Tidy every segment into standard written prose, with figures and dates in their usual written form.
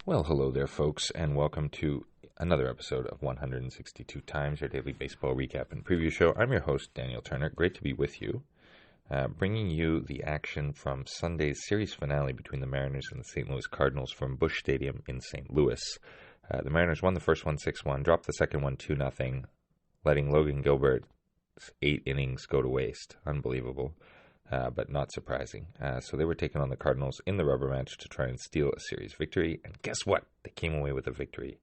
Well, hello there, folks, and welcome to another episode of 162 Times, your daily baseball recap and preview show. I'm your host, Daniel Turner. Great to be with you, bringing you the action from Sunday's series finale between the Mariners and the St. Louis Cardinals from Busch Stadium in St. Louis. The Mariners won the first one 6-1, dropped the second one 2-0, letting Logan Gilbert's 8 innings go to waste. Unbelievable. But not surprising. So they were taking on the Cardinals in the rubber match to try and steal a series victory. And guess what? They came away with a victory.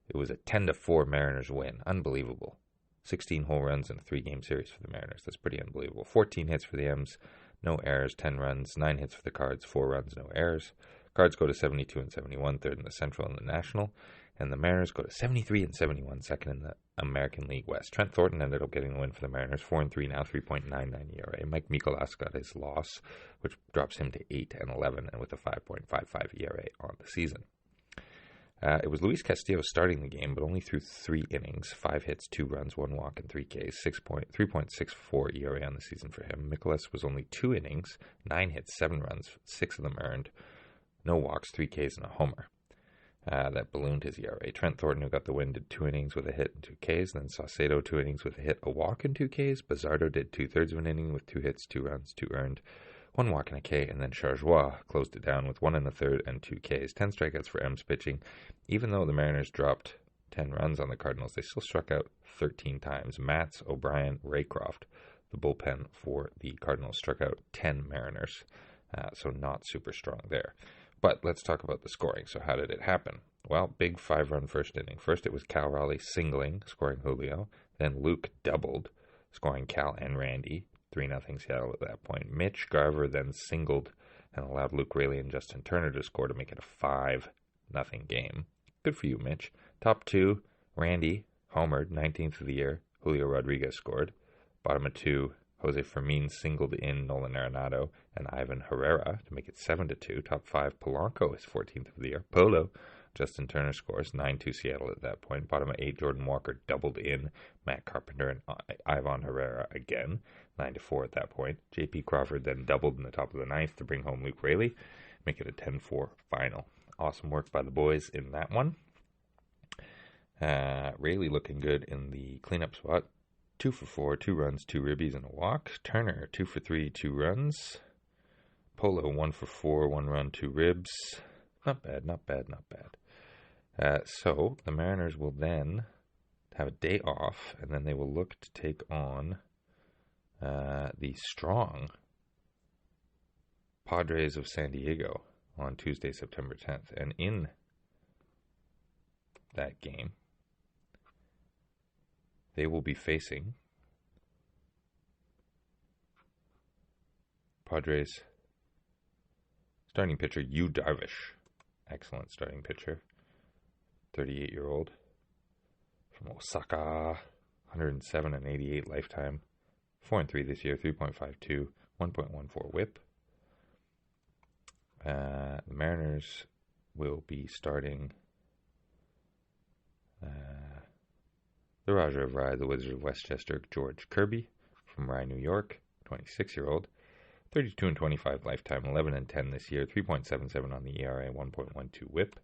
It was a 10-4 Mariners win. Unbelievable. 16 whole runs in a 3-game series for the Mariners. That's pretty unbelievable. 14 hits for the M's, no errors, 10 runs, 9 hits for the Cards, 4 runs, no errors. Cards go to 72 and 71, third in the Central and the National. And the Mariners go to 73 and 71, second in the American League West. Trent Thornton ended up getting the win for the Mariners, 4-3 now, 3.99 ERA. Mike Mikolas got his loss, which drops him to 8-11, and with a 5.55 ERA on the season. It was Luis Castillo starting the game, but only threw 3 innings, 5 hits, 2 runs, 1 walk, and 3 Ks, 3.64 ERA on the season for him. Mikolas was only 2 innings, 9 hits, 7 runs, 6 of them earned, no walks, 3 Ks, and a homer. That ballooned his ERA. Trent Thornton, who got the win, did 2 innings with a hit and 2 Ks. Then Saucedo, 2 innings with a hit, a walk, and 2 Ks. Bazardo did 2/3 of an inning with 2 hits, 2 runs, 2 earned, 1 walk, and a K. And then Chargois closed it down with 1 1/3 and 2 Ks. 10 strikeouts for M's pitching. Even though the Mariners dropped 10 runs on the Cardinals, they still struck out 13 times. Matz, O'Brien, Raycroft, the bullpen for the Cardinals, struck out 10 Mariners. So not super strong there. But let's talk about the scoring. So how did it happen? Well, big 5-run first inning. First it was Cal Raleigh singling, scoring Julio. Then Luke doubled, scoring Cal and Randy. 3-0 Seattle at that point. Mitch Garver then singled and allowed Luke Raley and Justin Turner to score to make it a 5-0 game. Good for you, Mitch. Top 2, Randy homered, 19th of the year. Julio Rodriguez scored. Bottom of 2, Jose Fermin singled in Nolan Arenado and Ivan Herrera to make it 7-2. Top 5, Polanco, his 14th of the year. Polo. Justin Turner scores 9-2 Seattle at that point. Bottom of 8, Jordan Walker doubled in. Matt Carpenter and Ivan Herrera again, 9-4 at that point. J.P. Crawford then doubled in the top of the 9th to bring home Luke Raley, make it a 10-4 final. Awesome work by the boys in that one. Raley looking good in the cleanup spot. 2 for 4, 2 runs, 2 ribbies, and a walk. Turner, 2 for 3, 2 runs. Polo, 1 for 4, 1 run, 2 ribs. Not bad, not bad, not bad. So the Mariners will then have a day off, and then they will look to take on the strong Padres of San Diego on Tuesday, September 10th. And in that game, they will be facing Padres starting pitcher Yu Darvish. Excellent starting pitcher. 38-year-old from Osaka. 107 and 88 lifetime. 4-3 this year. 3.52. 1.14 whip. The Mariners will be starting the Raja of Rye, the Wizard of Westchester, George Kirby from Rye, New York. 26-year-old. 32 and 25 lifetime, 11 and 10 this year, 3.77 on the ERA, 1.12 whip.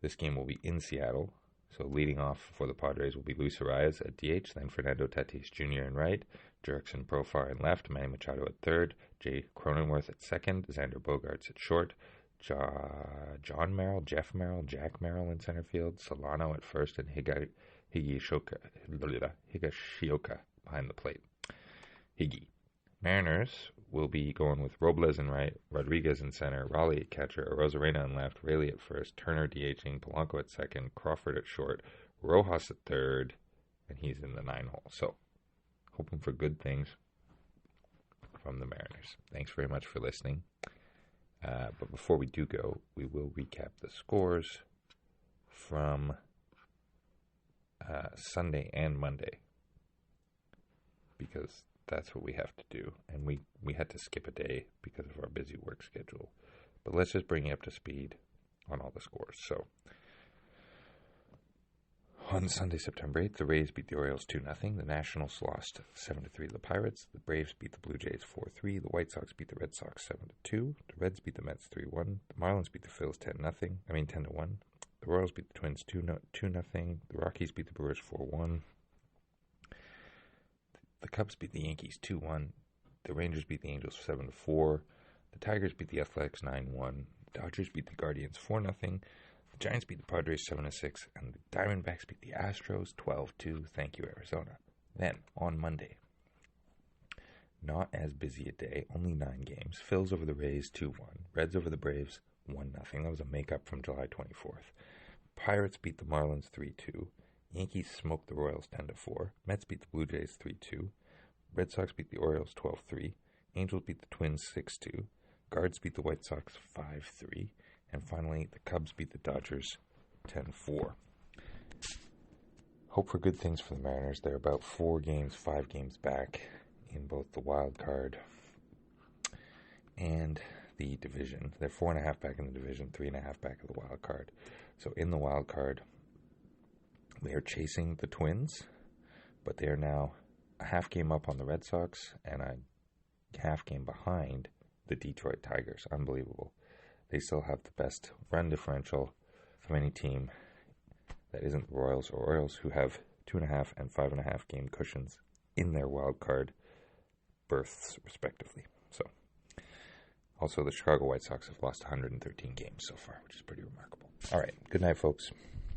This game will be in Seattle, so leading off for the Padres will be Luis Arias at DH, then Fernando Tatis Jr. in right, Jurickson Profar in left, Manny Machado at third, Jay Cronenworth at second, Xander Bogaerts at short, John Merrill, Jeff Merrill, Jack Merrill in center field, Solano at first, and Higashioka behind the plate. Higgy. Mariners will be going with Robles in right, Rodriguez in center, Raleigh at catcher, Arozarena in left, Raley at first, Turner DHing, Polanco at second, Crawford at short, Rojas at third, and he's in the 9-hole. So, hoping for good things from the Mariners. Thanks very much for listening. But before we do go, we will recap the scores from Sunday and Monday, because that's what we have to do, and we had to skip a day because of our busy work schedule. But let's just bring you up to speed on all the scores. So On Sunday, September 8th, the Rays beat the Orioles 2-0. The Nationals lost 7-3 to the Pirates. The Braves beat the Blue Jays 4-3. The White Sox beat the Red Sox 7-2. The Reds beat the Mets 3-1. The Marlins beat the Phils 10-1. The Royals beat the Twins 2-0. The Rockies beat the Brewers 4-1. The Cubs beat the Yankees 2-1. The Rangers beat the Angels 7-4. The Tigers beat the Athletics 9-1. The Dodgers beat the Guardians 4-0. The Giants beat the Padres 7-6. And the Diamondbacks beat the Astros 12-2. Thank you, Arizona. Then, on Monday, not as busy a day, only 9 games. Phils over the Rays 2-1. Reds over the Braves 1-0. That was a makeup from July 24th. Pirates beat the Marlins 3-2. Yankees smoked the Royals 10-4. Mets beat the Blue Jays 3-2. Red Sox beat the Orioles 12-3. Angels beat the Twins 6-2. Guards beat the White Sox 5-3. And finally, the Cubs beat the Dodgers 10-4. Hope for good things for the Mariners. They're about 5 games back in both the wild card and the division. They're 4.5 back in the division, 3.5 back of the wild card. So in the wild card, they are chasing the Twins, but they are now a half game up on the Red Sox and a half game behind the Detroit Tigers. Unbelievable. They still have the best run differential from any team that isn't the Royals or Orioles, who have 2.5 and 5.5 game cushions in their wild card berths, respectively. So, also the Chicago White Sox have lost 113 games so far, which is pretty remarkable. All right, good night, folks.